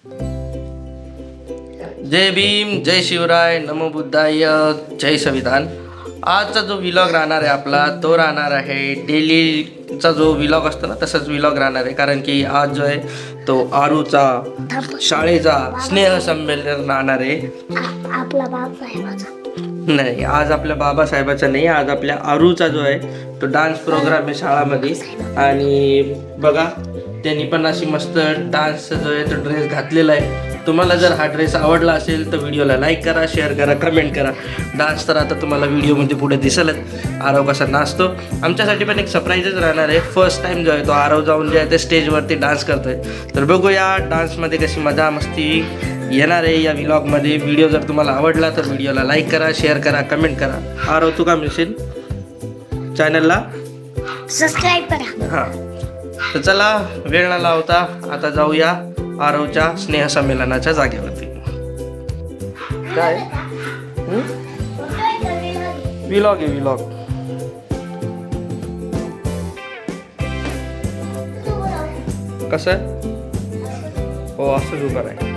जय भीम, जय शिवराय, नमो बुद्धाय, जय संविधान. आजचा जो व्लॉग राहणार आहे आपला तो राहणार आहे डेलीचा जो व्लॉग असतो ना तसंच व्लॉग राहणार आहे. कारण की आज जो आहे तो आरूचा शाळेचा स्नेहसंमेलन राहणार आहे. आपला बाबासाहेबाचा नाही, आज आपल्या बाबासाहेबाचा नाही, आज आपल्या आरूचा जो आहे तो डान्स प्रोग्राम आहे शाळामध्ये. आणि बघा त्यांनी पण अशी मस्त डान्सचा जो आहे तो ड्रेस घातलेला आहे. तुम्हाला जर हा ड्रेस आवडला असेल तर व्हिडिओला लाईक करा, शेअर करा, कमेंट करा. डान्स तर आता तुम्हाला व्हिडिओमध्ये पुढे दिसेलच आरव कसा नाचतो. आमच्यासाठी पण एक सरप्राईजच राहणार आहे. फर्स्ट टाईम जो आहे तो आरव जाऊन जे आहे ते स्टेजवरती डान्स करतोय. तर बघूया डान्समध्ये कशी मजा मस्ती येणार आहे या व्लॉगमध्ये. व्हिडिओ जर तुम्हाला आवडला तर व्हिडिओला लाईक करा, शेअर करा, कमेंट करा. आरव तू का मिळशील चॅनलला सबस्क्राईब करा. हां, तर चला वेळ न लावता आता जाऊया आरवच्या स्नेहसंमेलनाच्या जागेवरती. काय व्लॉग आहे व्लॉग. कसं हो असंच उभं आहे.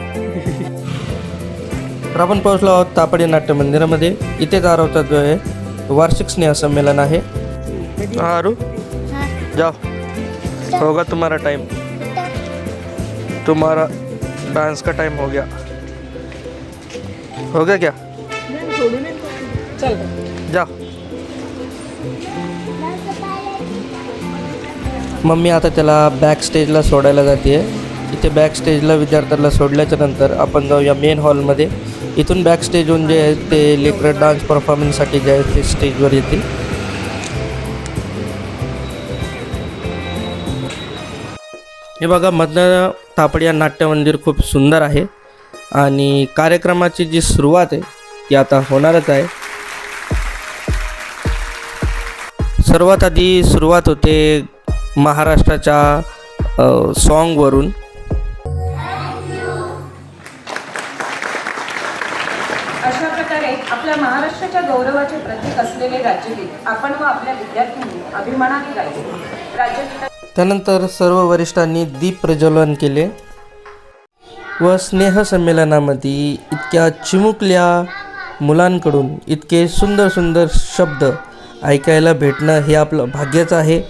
तर आपण पोहोचलो आहोत तापडी नाट्य मंदिरामध्ये. इथेच आरवचा जो आहे वार्षिक स्नेहसंमेलन आहे. आरू जाओ, होगा तुम्हारा टाइम, तुम्हारा डांस का टाइम हो गया. हो गया क्या? चल जाओ. मम्मी आता त्याला बॅक स्टेजला सोडायला जाते. इथे बॅक स्टेजला विद्यार्थ्याला सोडल्याच्या नंतर आपण जाऊया मेन हॉलमध्ये. इथून बॅक स्टेजहून जे आहे ते लेकरं डान्स परफॉर्मन्ससाठी जे आहे ते स्टेजवर येतील. हे बघा मधनं तापडिया नाट्य मंदिर खूप सुंदर आहे आणि कार्यक्रमाची जी सुरुवात आहे ती आता होणारच आहे. सर्वात आधी सुरुवात होते महाराष्ट्राच्या सॉन्गवरून. अशा प्रकारे आपल्या महाराष्ट्राच्या गौरवाचे प्रतीक असलेले राज्यगीत आपण व आपल्या विद्यार्थ्यांनी अभिमानाने गायले. राज्यगीता त्यानंतर सर्व वरिष्ठांनी दीप प्रज्वलन केले व स्नेहसंमेलनामध्ये इतक्या चिमुकल्या मुलांकडून इतके सुंदर सुंदर शब्द ऐकायला भेटणं हे आपलं भाग्यच आहे.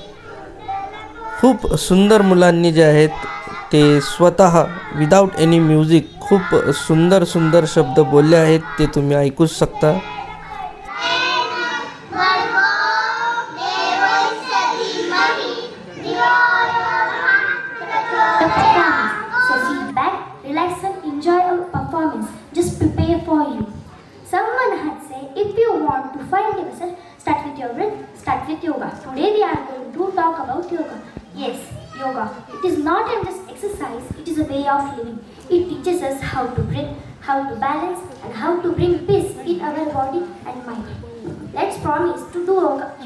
खूप सुंदर मुलांनी जे आहेत ते स्वतः विदाऊट एनी म्युझिक खूप सुंदर सुंदर शब्द बोलले आहेत. ते तुम्ही ऐकूच शकता. So sit back, relax and enjoy our performance. Just prepare for you. Someone had said, if you want to find yourself, start with your breath, start with yoga. Today we are going to talk about yoga. Yes, yoga. It is not just exercise, it is a way of living. It teaches us how to breathe, how to balance and how to bring peace in our body and mind. Let's promise to do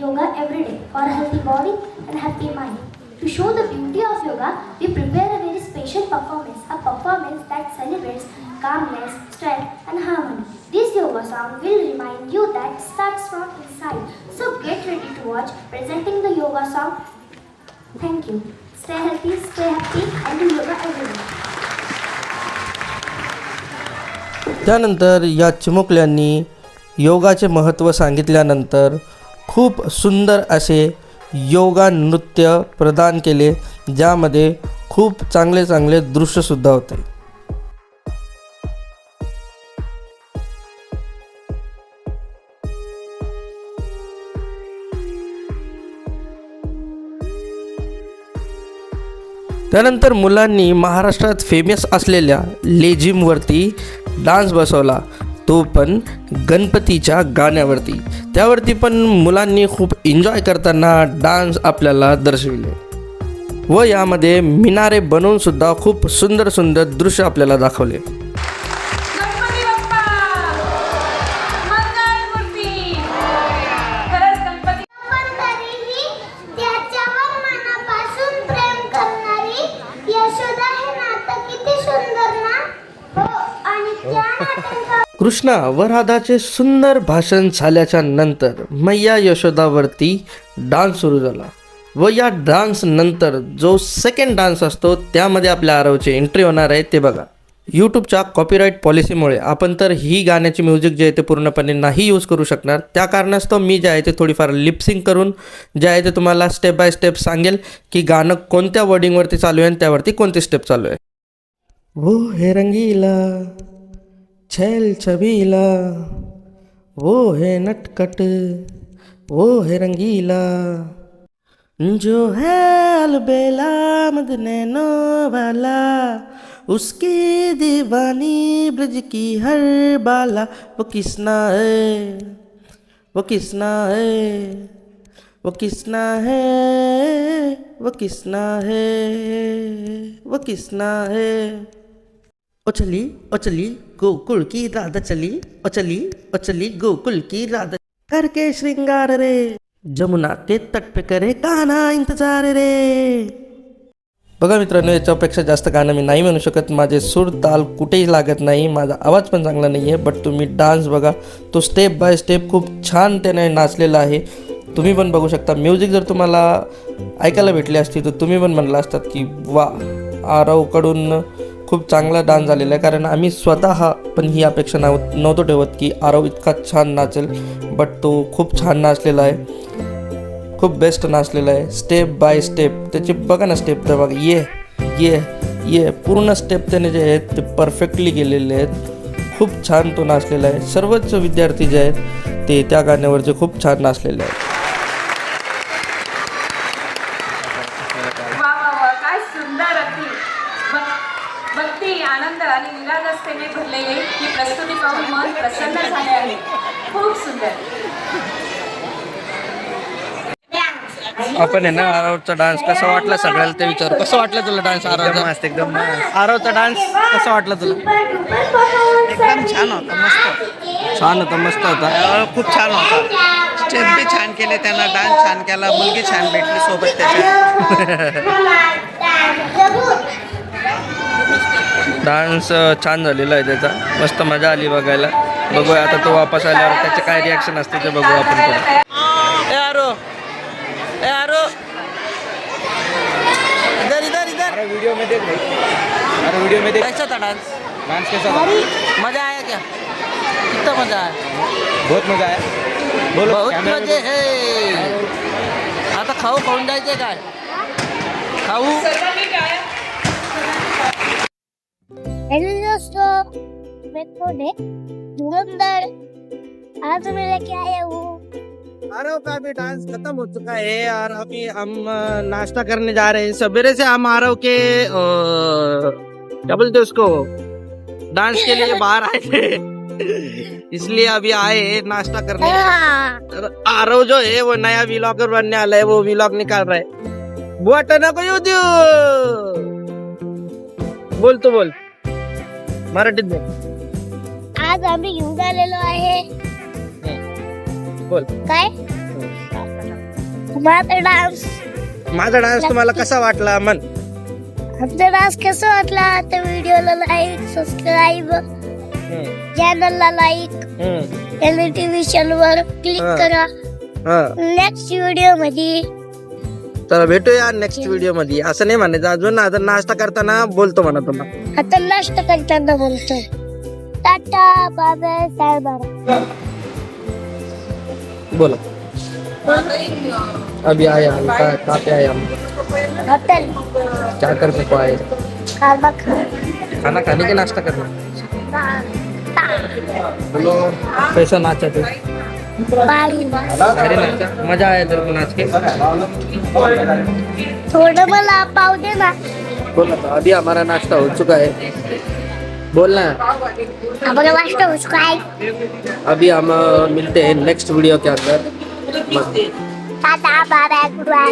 yoga every day for a healthy body and happy mind. To show the beauty of yoga, we prepare a very special performance, a performance that celebrates calmness, strength and harmony. This yoga song will remind you that starts from inside. So get ready to watch presenting the yoga song. Thank you. Stay healthy, stay happy and do yoga every day. त्यानंतर या चिमुकल्यांनी योगाचे महत्त्व सांगितल्यानंतर खूप सुंदर असे योगा नृत्य प्रदान केले, ज्यामध्ये खूप चांगले चांगले दृश्यसुद्धा होते. त्यानंतर मुलांनी महाराष्ट्रात फेमस असलेल्या लेझिमवरती डान्स बसवला, तो पण गणपतीच्या गाण्यावरती. त्यावरती पण मुलांनी खूप एन्जॉय करताना डान्स आपल्याला दर्शविले व यामध्ये मिनारे बनवून सुद्धा खूप सुंदर सुंदर दृश्य आपल्याला दाखवले. गणपती बाप्पा मंगलमूर्ती. खरंच गणपती पण तरीही त्याच्यावर मनापासून प्रेम करणारी यशोदा हे नातं किती सुंदर ना. हो, आणि त्या नात्याचा कृष्णा व राधाचे सुंदर भाषण झाल्याच्या नंतर मैया यशोदावरती डान्स सुरू झाला व या डान्स नंतर जो सेकंड डान्स असतो त्यामध्ये आपल्या आरवची एंट्री होणार आहे. ते बघा. यूट्यूबच्या कॉपीराईट पॉलिसीमुळे आपण तर ही गाण्याची म्युझिक जे आहे ते पूर्णपणे नाही यूज करू शकणार. त्या कारणास्तव मी जे आहे ते थोडीफार लिपसिंग करून जे आहे ते तुम्हाला स्टेप बाय स्टेप सांगेल की गाणं कोणत्या वर्डिंगवरती चालू आहे आणि त्यावरती कोणती स्टेप चालू आहे. वो है रंगीला छैल छबीला, वो है नटखट, वो है रंगीला, जो है अलबेला मद नैनो वाला, उसकी दीवानी ब्रज की हर बाला, वो किसना है, वो किसना है, वो किसना है, वो किसना है, वो किसना है. ओ चली गोकुल की राधा चली, ओ चली गोकुल की राधा करके श्रृंगार रे, जमुना ते तट पे करे कान्हा इंतजार रे. बघा मित्रांनो, याच्यापेक्षा जास्त गाणं मी नाही म्हणू शकत. माझे सूर ताल कुठेही लागत नाही, माझा आवाज पण चांगला नाही आहे. बट तुम्ही डान्स बघा, तो स्टेप बाय स्टेप खूप छान त्याने नाचलेला आहे. तुम्ही पण बघू शकता. म्युझिक जर तुम्हाला ऐकायला भेटली असती तर तुम्ही पण म्हणला असतात की वा, आरवकडून खूप चांगला डान्स झालेला आहे. कारण आम्ही स्वतः पण ही अपेक्षा नव्हतो ठेवत की आरव इतका छान नाचेल. बट तो खूप छान नाचलेला आहे, खूप बेस्ट नाचलेला आहे. स्टेप बाय स्टेप त्याची बघा ना, स्टेप तर बघा, ये पूर्ण स्टेप त्याने जे आहेत ते परफेक्टली गेलेले आहेत. खूप छान तो नाचलेला आहे. सर्वच विद्यार्थी जे आहेत ते त्या गाण्यावरचे खूप छान नाचलेले आहेत. वा वा वा, काय सुंदर अगदी भक्ती, आनंद आणि निरागसतेने भरलेली ही प्रस्तुती पाहून मन प्रसन्न झाले आहे. खूप सुंदर. आपण आहे ना, आरवचा डान्स कसा वाटला सगळ्याला ते विचार. कसं वाटलं तुला डान्स आरवचा? मस्त, एकदम मस्त. आरवचा डान्स कसा वाटला तुला? एकदम छान होता, मस्त. छान होता, मस्त होता. खूप छान होता. स्टेप बी छान केले त्यानं, डान्स छान केला, मुलगी छान भेटली सोबत त्याच्या. डान्स छान झालेला आहे त्याचा, मस्त मजा आली बघायला. बघूया आता तो वापस आल्यावर त्याचे काय रिॲक्शन असते ते बघू आपण पुढे. अरे वीडियो में देख भाई, अरे वीडियो में देख. कैसा था डांस? डांस कैसा था? मजा आया क्या? कितना मजा आया? बहुत मजा आया. बोलो. बहुत कैमरा में मजे है. आता खाऊन जायचे काय? खाऊ. हेलो दोस्तों, मैं कौन है? धुरंधर. आज मैं लेके आया हूँ. आरव का भी डांस खत्म हो चुका है और अभी हम नाश्ता करने जा रहे हैं. सवेरे से हम आरव के क्या बोलते उसको, डांस के लिए बाहर आए थे, इसलिए अभी आए हैं नाश्ता करने. आरव जो है वो नया व्लॉगर बनने वाला है, वो व्लॉग निकाल रहा है. बोट नको येऊ देऊ. बोल तू बोल मराठीत बोल. आज आम्ही घेऊन आलेलो आहे. बोल. काय? माझा डान्स. माझा डान्स तुम्हाला कसा वाटला? मन आमचा डान्स कसा वाटला तर व्हिडिओला लाईक, सबस्क्राईब, चॅनलला लाईक, नोटिफिकेशन वर क्लिक करा. नेक्स्ट व्हिडिओ मध्ये तर भेटूया नेक्स्ट व्हिडिओ मध्ये. असं नाही म्हणायचं अजून. आता नाश्ता करताना बोलतो म्हणा तुम्हाला. आता नाश्ता करताना बोलतोय. टाटा बाय बाय, सायबारा. बोलो. अभी आए हम, कहाँ पे आए हम? होटल. क्या करने को आए? खाना खाना खाने के नाश्ता करना. बोलो कैसा नाचा तू? अरे नाचा, मजा आया तेरे को नाच के? थोडं मला पाव दे ना. बोल ना. अभी हमारा नाश्ता हो चुका है. बोलना. हमारा नाश्ता हो चुका है. अभी हम मिलते हैं नेक्स्ट वीडियो के अंदर. Tata bye bye, goodbye,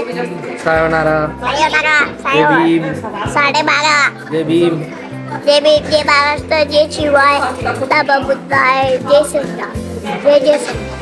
सायोनारा. सायोनारा. जय भीम. 12:30. जय भीम. जय भीम, जय महाराष्ट्र, जय शिवाय, बाबा बुद्ध आहे, जय श्रीराम, जय जय श्रीराम.